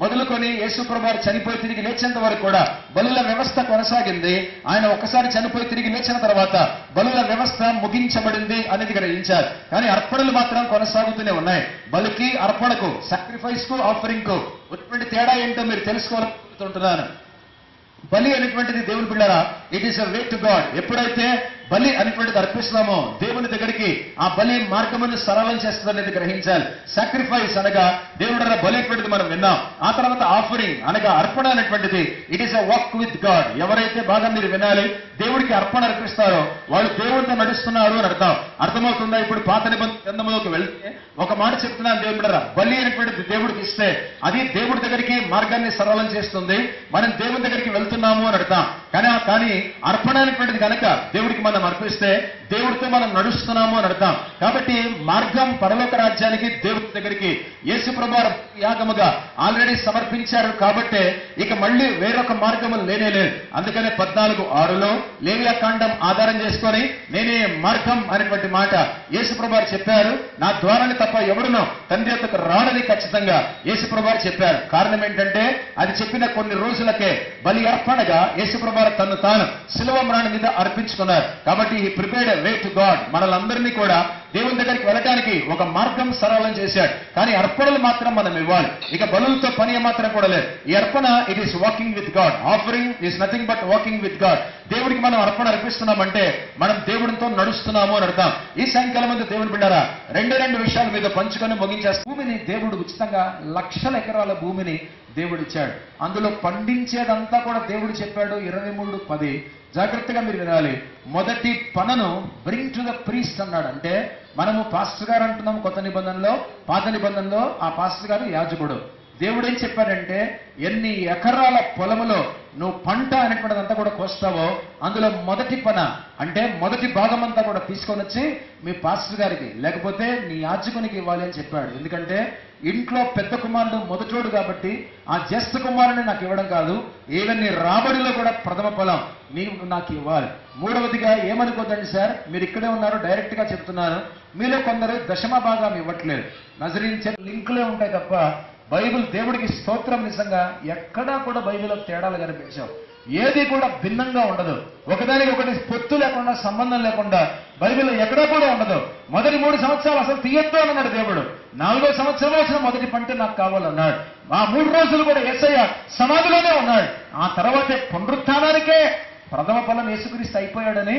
మొదలుకొని యేసు ప్రభువారు చనిపోయి తిరిగి లేచేంత వరకు కూడా బలుల వ్యవస్థ కొనసాగింది. ఆయన ఒక్కసారి చనిపోయి తిరిగి లేచిన తర్వాత బలుల వ్యవస్థ ముగించబడింది అనేది గ్రహించారు. కానీ అర్పణలు మాత్రం కొనసాగుతూనే ఉన్నాయి. బలికి అర్పణకు, సాక్రిఫైస్ కు, ఆఫరింగ్ కు ఉన్నటువంటి తేడా ఏంటో మీరు తెలుసుకోవాలనుకుంటున్నాను. బలి అనేటువంటిది దేవుని బిడ్డలారా, it is a way to God. ఎప్పుడైతే బలి అనేటువంటిది అర్పిస్తున్నామో దేవుని దగ్గరికి ఆ బలి మార్గమును సరళం చేస్తుందనేది గ్రహించాలి. సాక్రిఫైస్ అనగా దేవుడు బలి అనేటువంటిది మనం విన్నాం. ఆ తర్వాత ఆఫరింగ్ అనగా అర్పణ అనేటువంటిది it is a walk with God. ఎవరైతే బాగా మీరు వినాలి, దేవుడికి అర్పణ అర్పిస్తారో వాళ్ళు దేవుడితో నడుస్తున్నారు అని అర్థమవుతుందా? ఇప్పుడు పాత నిబంధన గ్రంథంలోకి వెళ్తే ఒక మాట చెప్తున్నాను దేవుని బిడ్డలారా, బలి అనేటువంటిది దేవుడికి ఇస్తే అది దేవుడి దగ్గరికి మార్గాన్ని సరళం చేస్తుంది. మనం దేవుని దగ్గరికి వెళ్తున్నాము అని అర్థం. కానీ అర్పణ అనేటువంటిది కనుక దేవుడికి మనం అర్పిస్తే దేవుడితో మనం నడుస్తున్నాము అని అర్థం. కాబట్టి మార్గం పరలోక రాజ్యానికి దేవుడి దగ్గరికి యేసు ప్రభువారు యాగముగా ఆల్రెడీ సమర్పించారు. కాబట్టి ఇక మళ్ళీ వేరొక మార్గము లేనేలేదు. అందుకనే 14:6లో లేవియాకాండం ఆధారం చేసుకొని నేనే మార్గం అనేటువంటి మాట యేసు ప్రభువారు చెప్పారు. నా ద్వారాన్ని తప్ప ఎవడునో తండ్రి యొద్దకు రాడని ఖచ్చితంగా యేసు ప్రభువారు చెప్పారు. కారణం ఏంటంటే అది చెప్పిన కొన్ని రోజులకే బలి అర్పణగా యేసు ప్రభువారు తను తాను శిలువ మరణం మీద అర్పించుకున్నారు. కాబట్టి ఈ ప్రిపేర్డ్ వే టు గాడ్ మనలందరినీ కూడా దేవుని దగ్గరికి వెళ్ళడానికి ఒక మార్గం సరళం చేశాడు. కానీ అర్పణలు మాత్రం మనం ఇవ్వాలి. ఇక బలులతో పని మాత్రం కూడా లేదు. ఈ అర్పణ it is walking with God. Offering is nothing but walking with God. దేవుడికి మనం అర్పణ అర్పిస్తున్నామంటే మనం దేవుడితో నడుస్తున్నాము అని అర్థం. ఈ సాయంకాలం ముందు దేవుని బిడ్డారా, రెండు విషయాల మీద పంచుకొని ముగించేస్తాం. భూమిని దేవుడు ఉచితంగా 1,00,000 ఎకరాల భూమిని దేవుడు ఇచ్చాడు. అందులో పండించేదంతా కూడా దేవుడు చెప్పాడు 23:10. జాగ్రత్తగా మీరు వినాలి. మొదటి పనను బ్రింగ్ టు ద ప్రీస్ట్ అన్నాడు. అంటే మనము పాస్టర్ గారు అంటున్నాం కొత్త నిబంధనలో, పాత నిబంధనలో ఆ పాస్టర్ గారు యాజకుడు. దేవుడు ఏం చెప్పాడంటే ఎన్ని ఎకరాల పొలములో నువ్వు పంట అనేటువంటిదంతా కూడా కోస్తావో అందులో మొదటి పన అంటే మొదటి భాగం అంతా కూడా తీసుకొని వచ్చి మీ పాస్టర్ గారికి లేకపోతే నీ యాజకునికి ఇవ్వాలి అని చెప్పాడు. ఎందుకంటే ఇంట్లో పెద్ద కుమారుడు మొదటోడు కాబట్టి ఆ జ్యేష్ఠ కుమారుని నాకు ఇవ్వడం కాదు, ఈవెన్ నీ రాబడిలో కూడా ప్రథమ ఫలం నీవు నాకు ఇవ్వాలి. మూడవదిగా ఏమనుకోదండి సార్, మీరు ఇక్కడే ఉన్నారు, డైరెక్ట్ గా చెప్తున్నాను, మీలో కొందరు దశమ భాగం ఇవ్వట్లేదు. నజరీన్ లింకులే ఉంటాయి తప్ప బైబిల్ దేవుడికి స్తోత్రం. నిజంగా ఎక్కడా కూడా బైబిల్లో తేడాలు కనిపించావు. ఏది కూడా భిన్నంగా ఉండదు. ఒకదానికి ఒకటి పొత్తు లేకుండా సంబంధం లేకుండా బైబిల్లో ఎక్కడా కూడా ఉండదు. మొదటి 3 సంవత్సరాలు అసలు తీయొద్దు అన్నాడు దేవుడు. 4వ సంవత్సరం వచ్చిన మొదటి పంట నాకు కావాలన్నాడు. ఆ 3 రోజులు కూడా యేసయ్య సమాధిలోనే ఉన్నాడు. ఆ తర్వాతే పునరుత్థానానికే ప్రథమ ఫలం యేసుక్రీస్తు అయిపోయాడని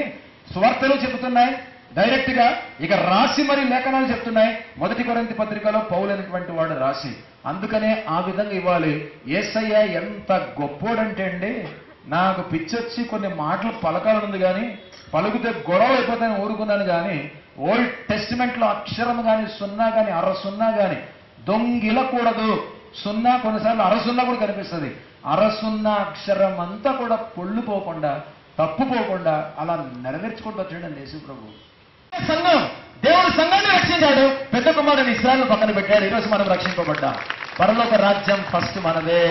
సువార్తలు చెబుతున్నాయి. డైరెక్ట్ గా ఇక రాసి మరి లేఖనాలు చెప్తున్నాయి. 1 కొరింథీ పత్రికలో పౌలు అనేటువంటి వాడు రాసి, అందుకనే ఆ విధంగా ఇవ్వాలి. యేసయ్య ఎంత గొప్పోడంటే అండి, నాకు పిచ్చొచ్చి కొన్ని మాటలు పలకాలనుంది కానీ పలుకుతే గొడవ అయిపోతాయని ఊరుకున్నాను. కానీ ఓల్డ్ టెస్టిమెంట్ లో అక్షరం కానీ 0 కానీ 0.5 కానీ దొంగిలకూడదు. 0 కొన్నిసార్లు 0.5 కూడా కనిపిస్తుంది. 0.5 అక్షరం అంతా కూడా పొళ్ళుపోకుండా తప్పుపోకుండా అలా నెరవేర్చుకుంటూ వచ్చాడండి యేసు ప్రభు. సంఘం దేవుడు సంఘాన్ని రక్షించాడు. పెద్ద కుమారుని ఇశ్రాయేలు పక్కన పెట్టాడు. ఈరోజు మనం రక్షింపబడ్డాం. పరలోక రాజ్యం ఫస్ట్ మనదే.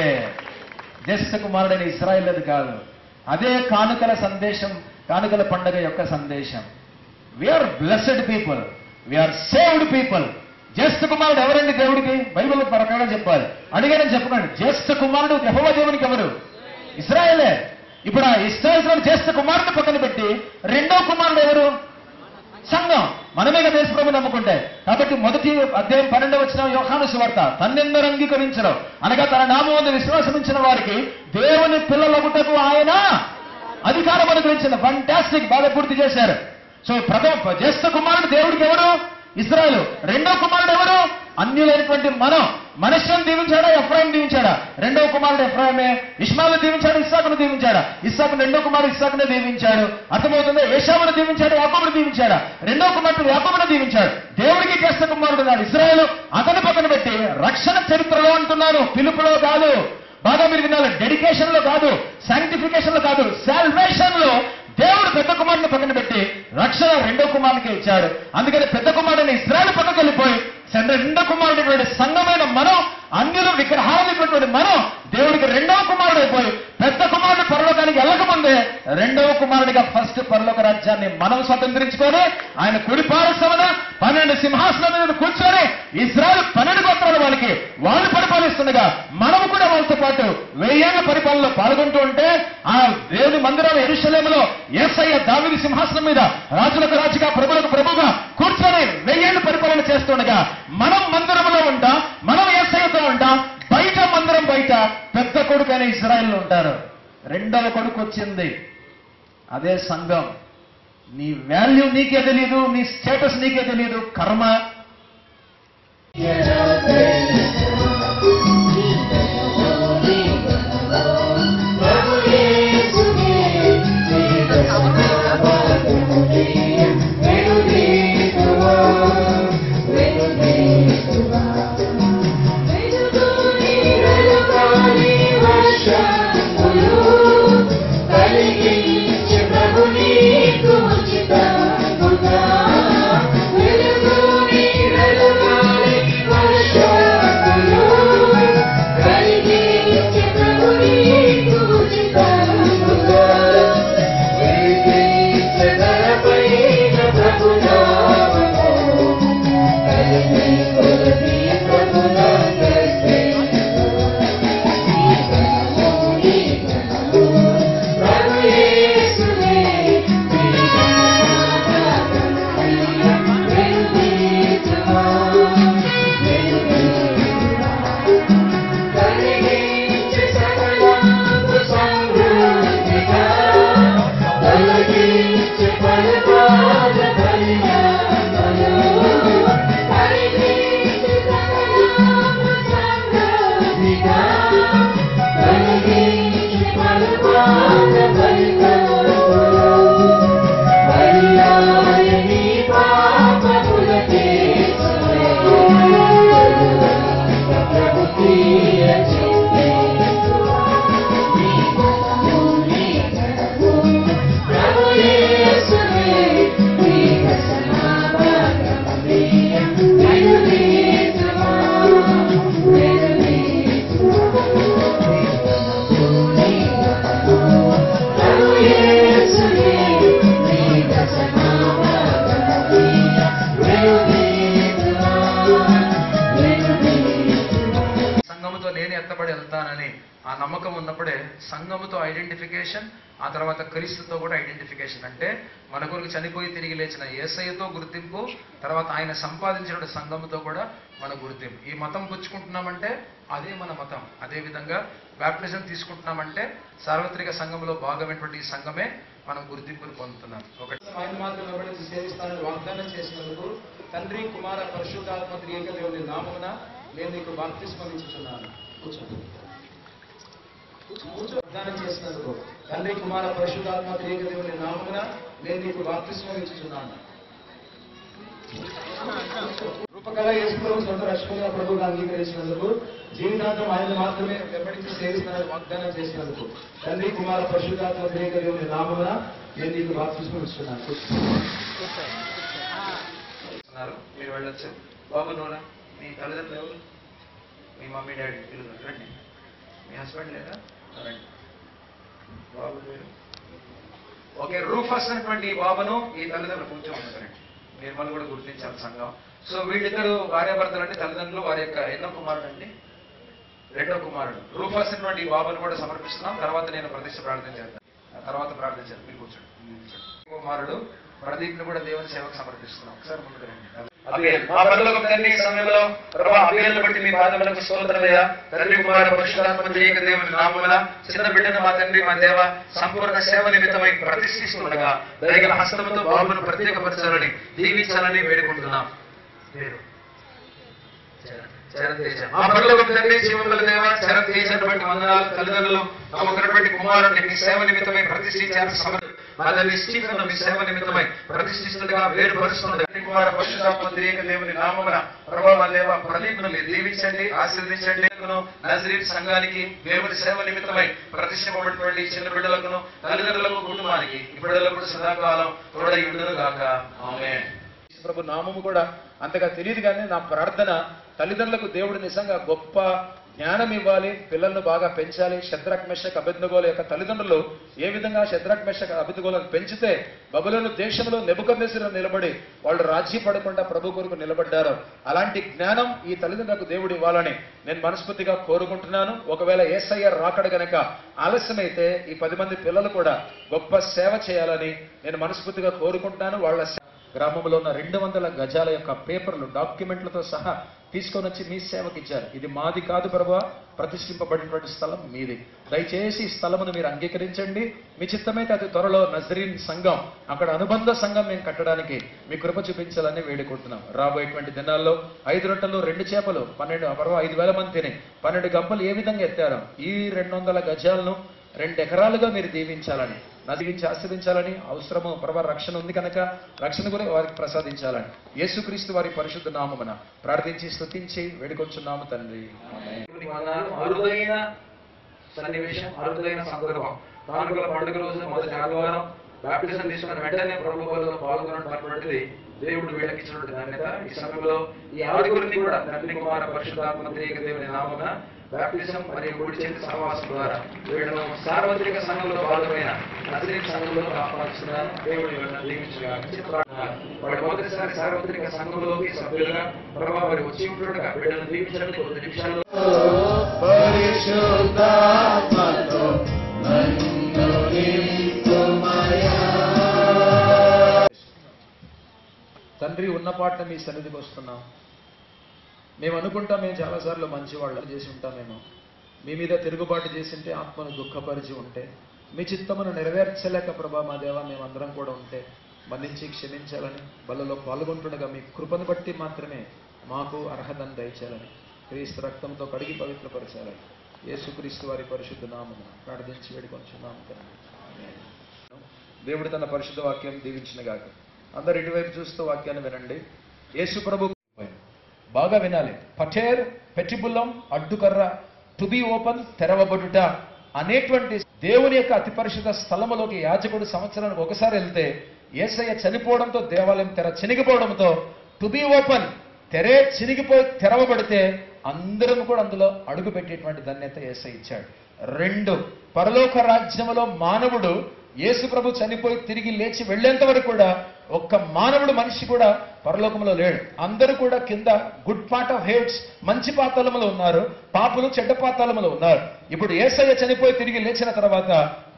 జ్యేష్ఠ కుమారుడైన ఇశ్రాయేలుది కాదు. అదే కానుకల సందేశం, కానుకల పండుగ యొక్క సందేశం. We are blessed people, we are saved people. జ్యేష్ఠ కుమారుడు ఎవరండి దేవుడికి? బైబిల్ ప్రకారం చెప్పాలి. అడిగానని చెప్పకండి. జ్యేష్ఠ కుమారుడు యెహోవా దేవునికి ఎవరు? ఇశ్రాయేలే. ఇప్పుడు ఆ ఇశ్రాయేలు జ్యేష్ఠ కుమారుడు పక్కన పెట్టి రెండో కుమారుడు ఎవరు? సంఘం. మనమే కదా యేసు ప్రభువుని నమ్ముకుంటే. కాబట్టి మొదటి అధ్యాయం 12వ వచనం యోహాను సువార్త, తన్నెందరూ అంగీకరించరు అనగా తన నామమునందు విశ్వాసమించిన వారికి దేవుని పిల్లలగుటకు ఆయన అధికారం అనుగ్రహించిన. ఫంటాస్టిక్, బాగా పూర్తి చేశారు. సో ప్రథమ జ్యేష్ఠ కుమారుడు దేవుడికి ఎవరు? ఇశ్రాయేలు. రెండో కుమారుడు ఎవరు? అన్యులైనటువంటి మనం. మనష్షను దీవించాడా? ఎఫ్రాయిం దీవించాడా? రెండవ కుమారుడు ఎఫ్రాయిమే. ఇష్మాయిలు దీవించాడు, ఇస్సాకును దీవించాడా? ఇస్సాకు రెండో కుమారుడు ఇస్సాకునే దీవించాడు. అర్థమవుతుంది. ఏశావును దీవించాడు, యాకోబును దీవించాడా? రెండో కుమారుడు యాకోబును దీవించాడు. దేవుడికి జ్యేష్ఠ కుమారుడు నాడు ఇశ్రాయేలు. అతను పక్కన పెట్టి రక్షణ చరిత్రలో అంటున్నాను, పిలుపులో కాదు, బాగా మీరు వినాలి, డెడికేషన్ లో కాదు, సాంక్టిఫికేషన్ లో కాదు, సాల్వేషన్ లో దేవుడు పెద్ద కుమారుని పక్కన పెట్టి రక్షణ రెండో కుమారునికి ఇచ్చాడు. అందుకని పెద్ద కుమారుని ఇశ్రాయేలు పక్కకు వెళ్ళిపోయి రెండో కుమారుడు సంఘమైన మనం, అన్యులు విగ్రహాలైనటువంటి మనం దేవుడికి రెండవ కుమారుడు అయిపోయి పెద్ద కుమారుడు పరలోకానికి వెళ్ళకముందే రెండవ కుమారుడిగా ఫస్ట్ పరలోక రాజ్యాన్ని మనం స్వతంత్రించుకొని ఆయన కుడిపార్శ్వమున 12 సింహాసనం మీద కూర్చొని ఇశ్రాయేలు 12 గోత్రాల వాళ్ళకి వాళ్ళు పరిపాలిస్తుండగా మనము కూడా వాళ్ళతో పాటు 1000 ఏళ్ల పరిపాలనలో పాల్గొంటూ ఉంటే ఆ దేవుని మందిరంలో యెరూషలేములో యేసయ్య దావీదు సింహాసనం మీద రాజులకు రాజుగా ప్రభులకు ప్రభుగా కూర్చొని 1000 ఏళ్ల పరిపాలన చేస్తుండగా మనం మందిరంలో ఉంటాం, మనం యేసయ్యతో ఉంటాం. బయట మందిరం బయట పెద్ద కొడుకు అనే ఇశ్రాయేలు ఉంటారు. రెండవ కొడుకు వచ్చింది, అదే సంఘం. నీ వాల్యూ నీకే తెలియదు, నీ స్టేటస్ నీకే తెలియదు. కర్మ ఆ నమ్మకం ఉన్నప్పుడే సంఘముతో ఐడెంటిఫికేషన్, ఆ తర్వాత క్రీస్తుతో కూడా ఐడెంటిఫికేషన్. అంటే మన కొరకు చనిపోయి తిరిగి లేచిన యేసయ్యతో గుర్తింపు, తర్వాత ఆయన సంపాదించిన సంఘముతో కూడా మన గుర్తింపు. ఈ మతం పుచ్చుకుంటున్నామంటే అదే మన మతం. అదేవిధంగా బ్యాప్టిజం తీసుకుంటున్నామంటే సార్వత్రిక సంఘంలో భాగమైనటువంటి ఈ సంఘమే మనం గుర్తింపును పొందుతున్నాం. ఒకటి ఆయన మాత్రం సేవిస్తానని వాగ్దానం చేసినందుకు తండ్రి కుమార పరిశుద్ధాత్మ త్రియేక దేవుని నామమున నేను నీకు బాప్తిస్మం ఇచ్చుచున్నాను. వాగ్దానం చేసినందుకు తండ్రి కుమార పరిశుద్ధాత్మ త్రియేక దేవుని నామమున నేను నీకు బాప్తిస్మం ఇచ్చుచున్నాను. రూపకళ యేసుప్రభు సొంత రక్షకునిగా ప్రభువుగా అంగీకరించినందుకు జీవితాంతం ఆయన మాత్రమే వెంబడించి సేవిస్తానని వాగ్దానం చేసినందుకు తండ్రి కుమార పరిశుద్ధాత్మ త్రియేక దేవుని నామమున నేను నీకు బాప్తిస్మం ఇచ్చుచున్నాను. మీరు వెళ్ళొచ్చు. బాబు నోరా, మీ తల్లిదండ్రులు ఎవరు? మీ మమ్మీ డాడీ రండి. మీ హస్బెండ్ లేదా? రండి. బాబు పేరు ఓకే. రూఫస్ అన్నటువంటి ఈ బాబును ఈ తల్లిదండ్రులు కూర్చోమన్నారండి. నిర్మల్ కూడా గుర్తించాలి సంఘం. సో వీళ్ళిద్దరు భార్యాభర్తలు అంటే తల్లిదండ్రులు. వారి యొక్క ఎన్నో కుమారుడు అండి? రెండో కుమారుడు. రూఫస్ అన్నటువంటి ఈ బాబును కూడా సమర్పిస్తున్నాం. తర్వాత నేను ప్రతిష్ఠ ప్రార్థన చేస్తాను. తర్వాత ప్రార్థించాను. మీరు కూర్చోండి. కుమారుడు ప్రదీప్ను కూడా దేవుని సేవకు సమర్పిస్తున్నాం. ఒకసారి ముందుకు రండి. మా పరలోకపు తండ్రి, ఈ సమయంలో ప్రభా అభివృద్ధిని బట్టి మీ పాదములకు స్తోత్రమయ్యా. తండ్రి కుమార పరిశుద్ధాత్మ త్రియేక దేవుని నామమున చిన్న బిడ్డను మా తండ్రి మా దేవ సంపూర్ణ సేవ నిమిత్తమై ప్రతిష్ఠిస్తుండగా దయగల హస్తముతో బాబును ప్రత్యేకపరచాలని దీవించాలని వేడుకుంటున్నాం. మా పరలోకపు తండ్రి, జీవముల దేవ, చరణ్ చేసినటువంటి వందనాలు. తల్లిదండ్రులు తమకున్నటువంటి కుమారుని మీ సేవ నిమిత్తమై ప్రతిష్ఠించారు. మా తండ్రి స్టీఫెన్ మీ సేవ నిమిత్తమై ప్రతిష్ఠిస్తుండగా వేరుపరుస్తుండగా కుమార పరిశుద్ధాత్మ త్రియేక దేవుని నామమున ప్రభావ దేవ ప్రదీప్ను దీవించండి, ఆశీర్వదించండి. నజరీత్ సంఘానికి దేవుని సేవ నిమిత్తమై ప్రతిష్ఠింపబడినటువంటి చిన్న బిడ్డలకు, తల్లిదండ్రులకు, కుటుంబానికి ఈ బిడ్డలకు సదాకాలం తోడై ఉండును గాక. ఆమేన్. ప్రభు నామము కూడా అంతగా తెలియదు, కానీ నా ప్రార్థన తల్లిదండ్రులకు దేవుడు నిజంగా గొప్ప జ్ఞానం ఇవ్వాలి, పిల్లలను బాగా పెంచాలి. షద్రక్ మెషక్ అబేద్నెగోల యొక్క తల్లిదండ్రులు ఏ విధంగా షద్రక్ మెషక్ అబేద్నెగోలను పెంచితే బబులోను దేశంలో నెబుకద్నెజరు నిలబడి వాళ్ళు రాజీ పడకుండా ప్రభు కొరకు నిలబడ్డారు, అలాంటి జ్ఞానం ఈ తల్లిదండ్రులకు దేవుడు ఇవ్వాలని నేను మనస్ఫూర్తిగా కోరుకుంటున్నాను. ఒకవేళ యేసయ్య రాకడ గనక ఆలస్యమైతే ఈ 10 మంది పిల్లలు కూడా గొప్ప సేవ చేయాలని నేను మనస్ఫూర్తిగా కోరుకుంటున్నాను. వాళ్ళ గ్రామంలో ఉన్న 200 గజాల యొక్క పేపర్లు, డాక్యుమెంట్లతో సహా తీసుకొని వచ్చి మీ సేవకి ఇచ్చారు. ఇది మాది కాదు ప్రభువా, ప్రతిష్ఠింపబడినటువంటి స్థలం మీది. దయచేసి ఈ స్థలమును మీరు అంగీకరించండి. మీ చిత్తమైతే అతి త్వరలో నజరీన్ సంఘం, అక్కడ అనుబంధ సంఘం మేము కట్టడానికి మీ కృప చూపించాలని వేడుకుంటున్నాం. రాబోయేటువంటి దినాల్లో 5 రొట్టెలు 2 చేపలు 5,000 మంది తిని 12 గంపలు ఏ విధంగా ఎత్తారో ఈ 200 గజాలను 2 ఎకరాలుగా మీరు దీవించాలని, నదివించి ఆశ్రదించాలని, అవసరము ప్రభు రక్షణ ఉంది కనుక రక్షణ కూడా వారికి ప్రసాదించాలని యేసుక్రీస్తు వారి పరిశుద్ధ నామమున ప్రార్థించి స్తుతించి వేడుకొంచున్నాము తండ్రి. అరుదైన సన్నివేశం, అరుదైన సందర్భం. కానుకల పండుగ రోజు మొదటి ఆదివారం బాప్టిజం తీసుకున్న వెంటనే ప్రభు బలిలో పాల్గొనటువంటిది దేవుడు వీళ్ళకి ఇచ్చినటువంటి ధన్యత. ఈ సమయంలో ఈ 6 కూడా తండ్రి కుమార పరిశుద్ధాత్మ త్రియేక దేవుని నామమున బాప్టిజం మరియు కుడి చేతి సహవాసం ద్వారా వీళ్ళను సార్వత్రిక సంఘంలో భాగమైన నజరీన్ సంఘంలో ఆహ్వానిస్తున్నాను. దేవుడు వీళ్ళని దీవించగా వాడు మొదటిసారి సార్వత్రిక సంఘంలోకి సభ్యులుగా ప్రభావ వారి వచ్చి ఉంటుండగా వీళ్ళను దీవించడానికి 1 నిమిషాలు తండ్రి ఉన్నపాటున మీ సన్నిధికి వస్తున్నాం. మేము అనుకుంటాం మేము చాలాసార్లు మంచి వాళ్ళు చేసి ఉంటామేమో, మీ మీద తిరుగుబాటు చేసింటే, ఆత్మను దుఃఖపరిచి ఉంటే, మీ చిత్తమును నెరవేర్చలేక ప్రభా మా దేవా మేమందరం కూడా ఉంటే మన్నించి క్షమించాలని, బలలో పాల్గొంటుండగా మీ కృపను బట్టి మాత్రమే మాకు అర్హతను దయచేయాలని, క్రీస్తు రక్తంతో కడిగి పవిత్రపరచాలని యేసుక్రీస్తు వారి పరిశుద్ధ నామమున ప్రార్థించి వేడుకొంచున్నాము తండ్రి. దేవుడు తన పరిశుద్ధ వాక్యం దీవించినగాక. అందరు ఇటువైపు చూస్తూ వాక్యాన్ని వినండి. యేసు ప్రభు బాగా వినాలి. పఠేర్ పెటిబులం అడ్డుకర్ర టు బి ఓపెన్ తెరవబడుట అనేటువంటి దేవుని యొక్క అతి పరిశుద్ధ స్థలములోకి యాజకుడు సంవత్సరానికి ఒకసారి వెళ్తే యేసయ్య చనిపోవడంతో దేవాలయం తెర చినిగిపోవడంతో టు బి ఓపెన్ తెరే చినిగిపోయి తెరవబడితే అందరం కూడా అందులో అడుగు పెట్టేటువంటి ధన్యత యేసయ్య ఇచ్చాడు. 2 పరలోక రాజ్యములో మానవుడు యేసు ప్రభు చనిపోయి తిరిగి లేచి వెళ్లేంత వరకు కూడా ఒక్క మానవుడు మనిషి కూడా పరలోకంలో లేడు. అందరూ కూడా కింద గుడ్ పార్ట్ ఆఫ్ హెడ్స్ మంచి పాతాళములో ఉన్నారు, పాపులు చెడ్డ పాతాళములో ఉన్నారు. ఇప్పుడు యేసయ్య చనిపోయి తిరిగి లేచిన తర్వాత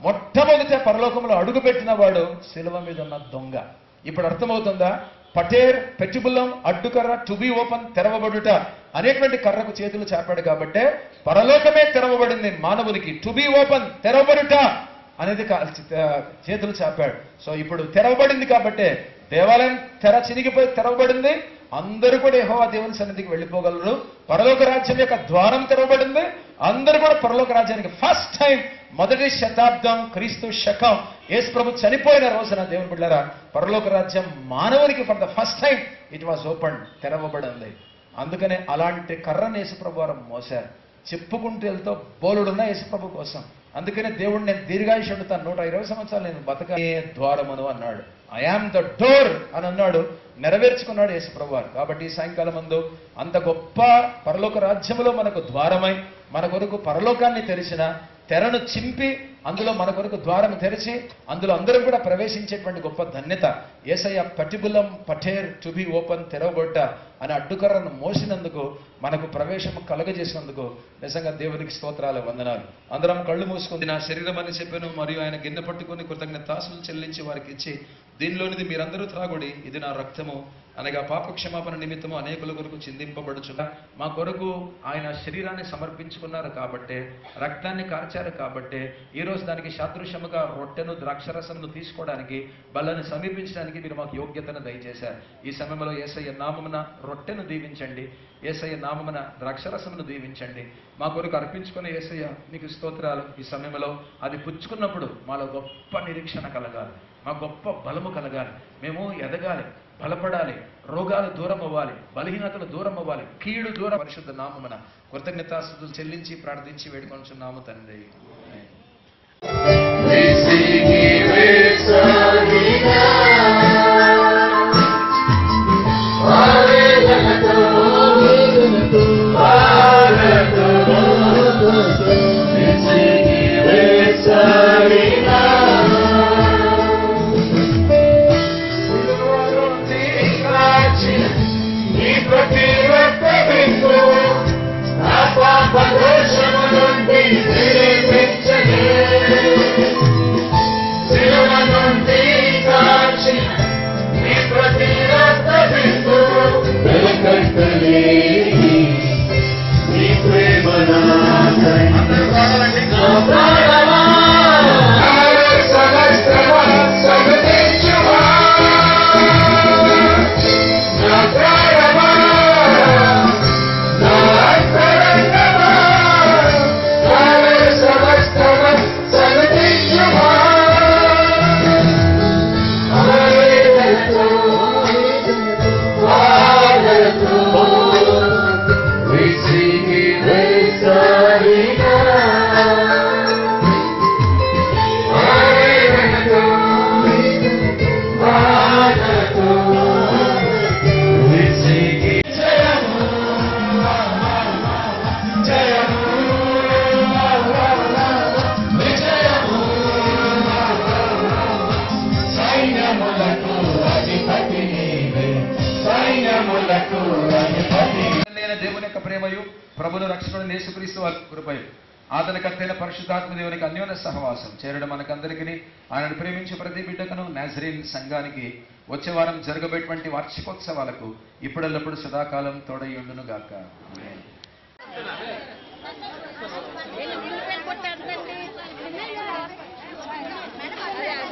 మొట్టమొదట పరలోకంలో అడుగుపెట్టిన వాడు శిలువ మీద ఉన్న దొంగ. ఇప్పుడు అర్థమవుతుందా? పటేర్ పెటిబులం అడ్డుకర్ర టు బి ఓపెన్ తెరవబడుట అనేటువంటి కర్రకు చేతులు చాపాడు కాబట్టే పరలోకమే తెరవబడింది మానవునికి. టు బి ఓపెన్ తెరవబడుట అనేది చేతులు చాపాడు. సో ఇప్పుడు తెరవబడింది కాబట్టే దేవాలయం తెర చినిగిపోయి తెరవబడింది. అందరూ కూడా యెహోవా దేవుని సన్నిధికి వెళ్ళిపోగలరు. పరలోక రాజ్యం యొక్క ద్వారం తెరవబడింది. అందరూ కూడా పరలోక రాజ్యానికి ఫస్ట్ టైం మొదటి శతాబ్దం క్రీస్తు శకం యేసు ప్రభు చనిపోయిన రోజున దేవుని బిడ్డలారా పరలోక రాజ్యం మానవునికి for the first time it was open తెరవబడింది. అందుకనే అలాంటి కర్రను యేసు ప్రభు వారు మోసారు. చెప్పుకుంటూ వెళ్తూ బోలుడున్న యేసు ప్రభు కోసం. అందుకనే దేవుడు నేను దీర్ఘాయుష్ ఉండుతాను, 120 సంవత్సరాలు నేను బతకే ద్వారమును అన్నాడు. ఐ యామ్ ద డోర్ అని అన్నాడు, నెరవేర్చుకున్నాడు యేసు ప్రభు వారు. కాబట్టి ఈ సాయంకాలం ముందు అంత గొప్ప పరలోక రాజ్యములో మనకు ద్వారమై మన కొరకు పరలోకాన్ని తెరిచిన తెరను చింపి అందులో మన కొరకు ద్వారం తెరిచి అందులో అందరం కూడా ప్రవేశించేటువంటి గొప్ప ధన్యత యేసయ్య పెటిబులం పఠేర్ టు బి ఓపెన్ తెరవబడ్డ అని అడ్డుకర్రను మోసినందుకు మనకు ప్రవేశం కలుగజేసినందుకు నిజంగా దేవునికి స్తోత్రాలు, వందనాలు. అందరం కళ్ళు మూసుకుంది నా శరీరం అని చెప్పాను మరియు ఆయన గిన్నె పట్టుకుని కృతజ్ఞతాస్తులు చెల్లించి వారికి ఇచ్చి దీనిలోనిది మీరందరూ త్రాగుడి, ఇది నా రక్తము అనగా పాప క్షమాపణ నిమిత్తము అనేకుల కొరకు చిందింపబడుచుగా. మా కొరకు ఆయన శరీరాన్ని సమర్పించుకున్నారు కాబట్టే, రక్తాన్ని కార్చారు కాబట్టే ఈరోజు దానికి సాదృశ్యముగా రొట్టెను ద్రాక్షరసమును తీసుకోవడానికి బల్లని సమీపించడానికి మీరు మాకు యోగ్యతను దయచేశారు. ఈ సమయంలో యేసయ్య నామమున రొట్టెను దీవించండి, యేసయ్య నామమున ద్రాక్షరసమును దీవించండి. మా కొరకు అర్పించుకునే యేసయ్య మీకు స్తోత్రాలు. ఈ సమయంలో అది పుచ్చుకున్నప్పుడు మాలో గొప్ప నిరీక్షణ కలగాలి, మా గొప్ప బలము కలగాలి, మేము ఎదగాలి, బలపడాలి, రోగాలు దూరం అవ్వాలి, బలహీనతలు దూరం అవ్వాలి, కీడు దూరం. పరిశుద్ధ నామమున కృతజ్ఞతాస్తుతులు చెల్లించి ప్రార్థించి వేడుకొంచున్నాము తండ్రి. Hallelujah. నేను దేవుని యొక్క ప్రేమయు ప్రభును రక్షకుడు యేసుక్రీస్తు వారి కృపయు ఆదరణకర్తైన పరిశుద్ధాత్మ దేవునికి అన్యోన్య సహవాసం చేరడం మనకందరికీ ఆయనను ప్రేమించే ప్రతి బిడ్డకును నాజరీన్ సంఘానికి వచ్చే వారం జరగబోయేటువంటి వార్షికోత్సవాలకు ఇప్పుడెల్లప్పుడు సదాకాలం తోడై ఉండును గాక.